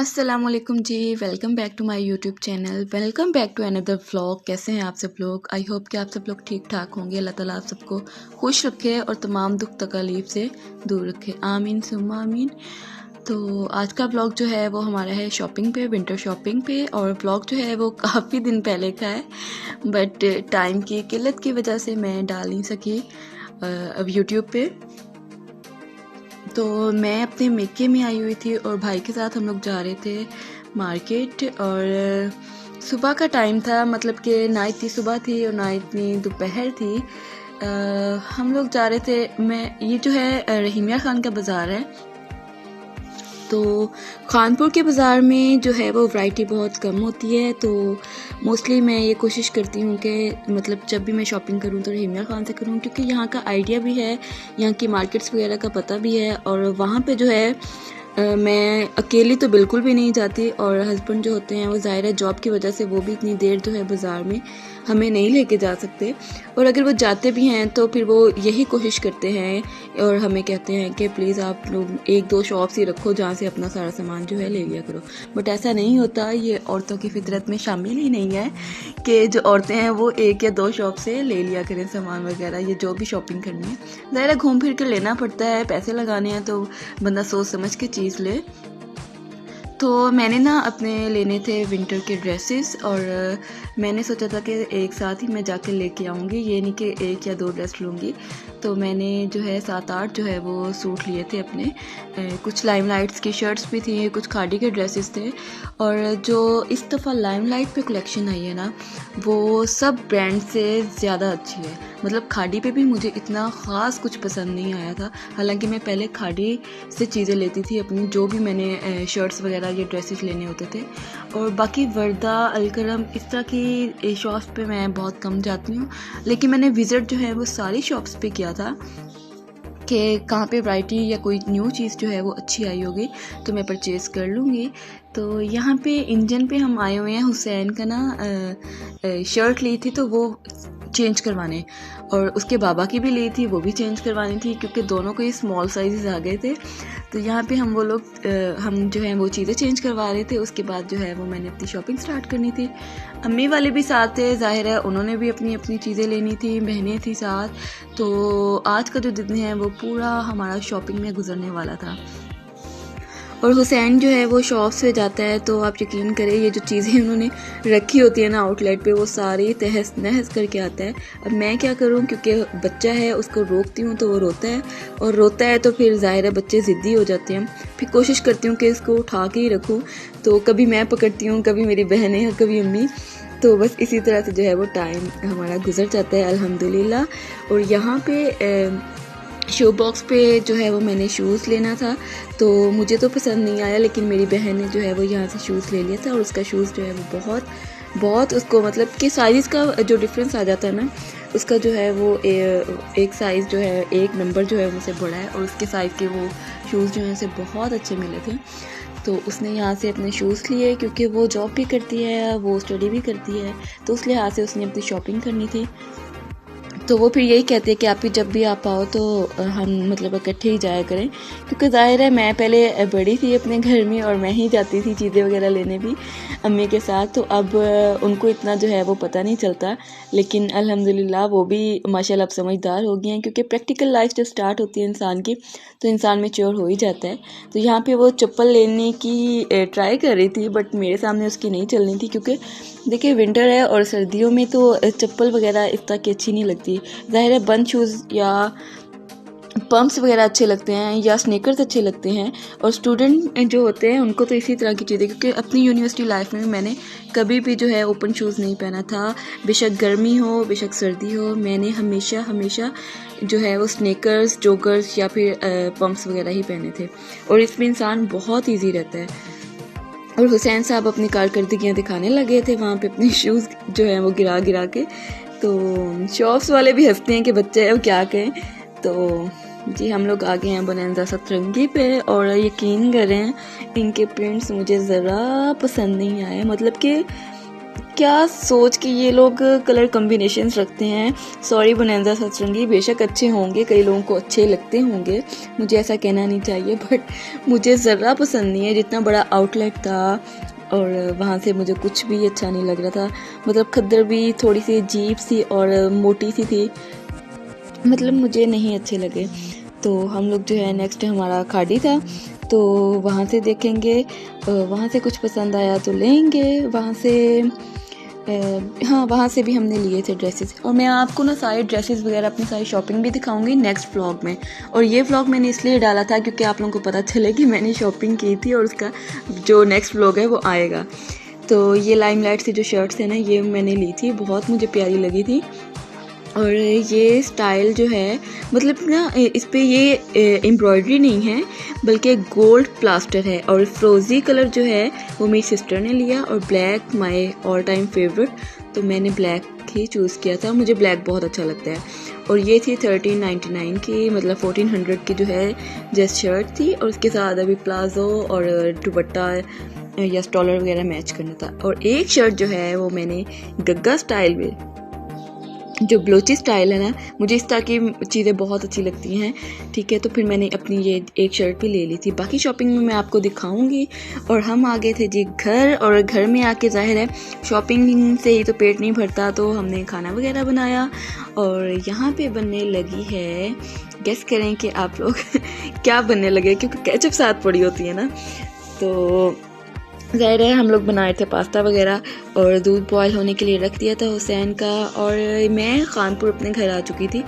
अस्सलामुअलैकुम जी। Welcome back to my YouTube channel. Welcome back to another vlog. कैसे हैं आप सब लोग? आई होप कि आप सब लोग ठीक ठाक होंगे। अल्लाह ताला आप सबको खुश रखे और तमाम दुख तकलीफ से दूर रखे, आमीन सुम्मा आमीन। तो आज का व्लॉग जो है वो हमारा है शॉपिंग पे, विंटर शॉपिंग पे। और व्लॉग जो है वो काफ़ी दिन पहले का है, बट टाइम की किल्लत की वजह से मैं डाल नहीं सकी अब यूट्यूब पे। तो मैं अपने मेके में आई हुई थी और भाई के साथ हम लोग जा रहे थे मार्केट। और सुबह का टाइम था, मतलब कि ना इतनी सुबह थी और ना इतनी दोपहर थी। हम लोग जा रहे थे। ये जो है रहीमिया खान का बाज़ार है। तो खानपुर के बाज़ार में जो है वो वैरायटी बहुत कम होती है। तो मोस्टली मैं ये कोशिश करती हूँ कि मतलब जब भी मैं शॉपिंग करूँ तो रहीमिया खान से करूँ, क्योंकि यहाँ का आइडिया भी है, यहाँ की मार्केट्स वगैरह का पता भी है। और वहाँ पे जो है मैं अकेली तो बिल्कुल भी नहीं जाती। और हस्बैंड जो होते हैं वो ज़ाहिर है जॉब की वजह से वो भी इतनी देर जो है बाज़ार में हमें नहीं लेके जा सकते। और अगर वो जाते भी हैं तो फिर वो यही कोशिश करते हैं और हमें कहते हैं कि प्लीज़ आप लोग एक दो शॉप्स ही रखो जहाँ से अपना सारा सामान जो है ले लिया करो। बट ऐसा नहीं होता, ये औरतों की फितरत में शामिल ही नहीं है कि जो औरतें हैं वो एक या दो शॉप से ले लिया करें सामान वगैरह। ये जो भी शॉपिंग करनी है ज़ाहिर है घूम फिर कर लेना पड़ता है, पैसे लगाने हैं तो बंदा सोच समझ के चीज़ ले। तो मैंने ना अपने लेने थे विंटर के ड्रेसेस और मैंने सोचा था कि एक साथ ही मैं जाके लेके आऊँगी, ये नहीं कि एक या दो ड्रेस लूँगी। तो मैंने जो है 7-8 जो है वो सूट लिए थे अपने। कुछ लाइमलाइट्स की शर्ट्स भी थी, कुछ खादी के ड्रेसेस थे। और जो इस दफ़ा लाइमलाइट पे कलेक्शन आई है ना, वो सब ब्रांड से ज़्यादा अच्छी है। मतलब खादी पे भी मुझे इतना ख़ास कुछ पसंद नहीं आया था। हालांकि मैं पहले खादी से चीज़ें लेती थी अपनी, जो भी मैंने शर्ट्स वगैरह ये ड्रेसेस लेने होते थे। और बाकी वर्दा, अलकरम, इस तरह की शॉप्स पे मैं बहुत कम जाती हूँ। लेकिन मैंने विज़िट जो है वो सारी शॉप्स पे किया था कि कहाँ पे वैरायटी या कोई न्यू चीज़ जो है वो अच्छी आई होगी तो मैं परचेज़ कर लूँगी। तो यहाँ पे इंजन पे हम आए हुए हैं। हुसैन का ना शर्ट ली थी तो वो चेंज करवाने, और उसके बाबा की भी ली थी, वो भी चेंज करवानी थी, क्योंकि दोनों को ही स्मॉल साइज़ आ गए थे। तो यहाँ पे हम हम जो है वो चीज़ें चेंज करवा रहे थे। उसके बाद जो है वो मैंने अपनी शॉपिंग स्टार्ट करनी थी। अम्मी वाले भी साथ थे, ज़ाहिर है उन्होंने भी अपनी अपनी चीज़ें लेनी थी, बहनें थी साथ। तो आज का जो दिन है वो पूरा हमारा शॉपिंग में गुजरने वाला था। और हुसैन जो है वो शॉप्स पे जाता है तो आप यकीन करें ये जो चीज़ें उन्होंने रखी होती है ना आउटलेट पे, वो सारी तहस नहस करके आता है। अब मैं क्या करूं, क्योंकि बच्चा है उसको रोकती हूँ तो वो रोता है, और रोता है तो फिर ज़ाहिर है बच्चे ज़िद्दी हो जाते हैं। फिर कोशिश करती हूँ कि इसको उठा के ही रखूँ। तो कभी मैं पकड़ती हूँ, कभी मेरी बहनें और कभी अम्मी। तो बस इसी तरह से जो है वो टाइम हमारा गुजर जाता है अल्हम्दुलिल्लाह। और यहाँ पे शू बॉक्स पे जो है वो मैंने शूज़ लेना था, तो मुझे तो पसंद नहीं आया, लेकिन मेरी बहन ने जो है वो यहाँ से शूज़ ले लिया था। और उसका शूज़ जो है वो बहुत बहुत उसको मतलब कि साइज़ का जो डिफरेंस आ जाता है ना, उसका जो है वो एक साइज़ जो है, एक नंबर जो है मुझसे बड़ा है, और उसके साइज़ के वो शूज़ जो हैं उसे बहुत अच्छे मिले थे। तो उसने यहाँ से अपने शूज़ लिए, क्योंकि वो जॉब भी करती है, वो स्टडी भी करती है, तो उस लिहाज से उसने अपनी शॉपिंग करनी थी। तो वो फिर यही कहती है कि आप ही जब भी आप आओ तो हम मतलब इकट्ठे ही जाया करें, क्योंकि ज़ाहिर है मैं पहले बड़ी थी अपने घर में और मैं ही जाती थी चीज़ें वगैरह लेने भी अम्मी के साथ। तो अब उनको इतना जो है वो पता नहीं चलता, लेकिन अल्हम्दुलिल्लाह वो भी माशाल्लाह अब समझदार हो गई हैं, क्योंकि प्रैक्टिकल लाइफ जब स्टार्ट होती है इंसान की तो इंसान मैच्योर हो ही जाता है। तो यहाँ पे वो चप्पल लेने की ट्राई कर रही थी, बट मेरे सामने उसकी नहीं चलनी थी, क्योंकि देखिए विंटर है और सर्दियों में तो चप्पल वगैरह इस तरह की अच्छी नहीं लगती। ज़ाहिर है बंद शूज़ या पम्प्स वगैरह अच्छे लगते हैं या स्नीकर्स अच्छे लगते हैं। और स्टूडेंट जो होते हैं उनको तो इसी तरह की चीज़ें, क्योंकि अपनी यूनिवर्सिटी लाइफ में मैंने कभी भी जो है ओपन शूज़ नहीं पहना था। बेशक गर्मी हो बेशक सर्दी हो, मैंने हमेशा हमेशा जो है वो स्नीकर्स, जोगर्स या फिर पम्प्स वगैरह ही पहने थे। और इसमें इंसान बहुत ईजी रहता है। और हुसैन साहब अपनी कारकर्दगियाँ दिखाने लगे थे वहाँ पे अपने शूज़ जो हैं वो गिरा गिरा के। तो शॉप्स वाले भी हंसते हैं कि बच्चे हैं वो क्या कहें। तो जी हम लोग आ गए हैं बोनांजा सतरंगी पे, और यकीन करें इनके प्रिंट्स मुझे ज़रा पसंद नहीं आए। मतलब कि क्या सोच के ये लोग कलर कॉम्बिनेशंस रखते हैं। सॉरी बोनांजा सतरंगी, बेशक अच्छे होंगे, कई लोगों को अच्छे लगते होंगे, मुझे ऐसा कहना नहीं चाहिए, बट मुझे ज़रा पसंद नहीं है। जितना बड़ा आउटलेट था और वहाँ से मुझे कुछ भी अच्छा नहीं लग रहा था। मतलब खद्दर भी थोड़ी सी अजीब सी और मोटी सी थी, मतलब मुझे नहीं अच्छे लगे। तो हम लोग जो है नेक्स्ट हमारा खाड़ी था, तो वहाँ से देखेंगे, वहाँ से कुछ पसंद आया तो लेंगे। वहाँ से हाँ, वहाँ से भी हमने लिए थे ड्रेसेस। और मैं आपको ना सारे ड्रेसेस वगैरह अपनी सारी शॉपिंग भी दिखाऊंगी नेक्स्ट व्लॉग में। और ये व्लॉग मैंने इसलिए डाला था क्योंकि आप लोगों को पता चले कि मैंने शॉपिंग की थी और उसका जो नेक्स्ट व्लॉग है वो आएगा। तो ये लाइमलाइट से जो शर्ट्स है ना, ये मैंने ली थी, बहुत मुझे प्यारी लगी थी। और ये स्टाइल जो है, मतलब ना इस पे ये एम्ब्रॉयडरी नहीं है बल्कि गोल्ड प्लास्टर है। और फ्रोज़ी कलर जो है वो मेरी सिस्टर ने लिया, और black my all time favourite, तो मैंने ब्लैक ही चूज़ किया था। मुझे ब्लैक बहुत अच्छा लगता है। और ये थी 1399 की, मतलब 1400 की जो है जस्ट शर्ट थी, और उसके साथ अभी प्लाजो और दुपट्टा या स्टॉलर वगैरह मैच करना था। और एक शर्ट जो है वो मैंने गग्गा स्टाइल में, जो ब्लोची स्टाइल है ना, मुझे इस तरह की चीज़ें बहुत अच्छी लगती हैं। ठीक है, तो फिर मैंने अपनी ये एक शर्ट भी ले ली थी। बाकी शॉपिंग में मैं आपको दिखाऊंगी। और हम आ गए थे जी घर, और घर में आके जाहिर है शॉपिंग से ही तो पेट नहीं भरता, तो हमने खाना वगैरह बनाया। और यहाँ पे बनने लगी है, गेस करें कि आप लोग क्या बनने लगे, क्योंकि केचप साथ पड़ी होती है ना। तो ज़ाहिर है हम लोग बनाए थे पास्ता वगैरह, और दूध बॉयल होने के लिए रख दिया था हुसैन का। और मैं खानपुर अपने घर आ चुकी थी।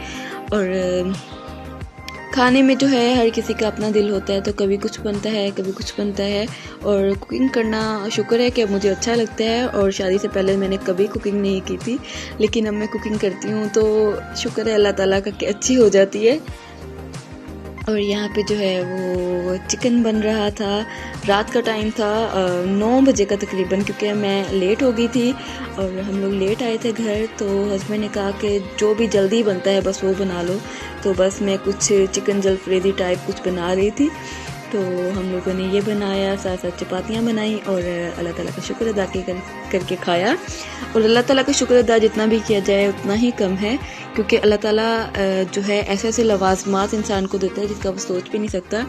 और खाने में जो है हर किसी का अपना दिल होता है, तो कभी कुछ बनता है कभी कुछ बनता है। और कुकिंग करना शुक्र है कि मुझे अच्छा लगता है। और शादी से पहले मैंने कभी कुकिंग नहीं की थी, लेकिन अब मैं कुकिंग करती हूँ तो शुक्र है अल्लाह ताला का कि अच्छी हो जाती है। और यहाँ पे जो है वो चिकन बन रहा था। रात का टाइम था, 9 बजे का तकरीबन, क्योंकि मैं लेट हो गई थी और हम लोग लेट आए थे घर। तो हस्बैंड ने कहा कि जो भी जल्दी बनता है बस वो बना लो। तो बस मैं कुछ चिकन जलफ्रेदी टाइप कुछ बना रही थी, तो हम लोगों ने ये बनाया, साथ साथ चपातियाँ बनाई और अल्लाह ताला का शुक्र अदा करके खाया। और अल्लाह ताला का शुक्र अदा जितना भी किया जाए उतना ही कम है, क्योंकि अल्लाह ताला जो है ऐसे ऐसे लवाजमात इंसान को देता है जिसका वो सोच भी नहीं सकता।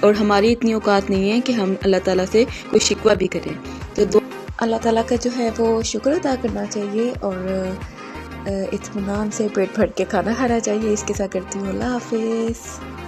और हमारी इतनी औकात नहीं है कि हम अल्लाह ताला से कोई शिकवा भी करें। तो अल्लाह ताला का जो है वो शुक्र अदा करना चाहिए और इत्मीनान से पेट भर के खाना खाना चाहिए। इसके साथ करती हूँ अल्लाह हाफिज़।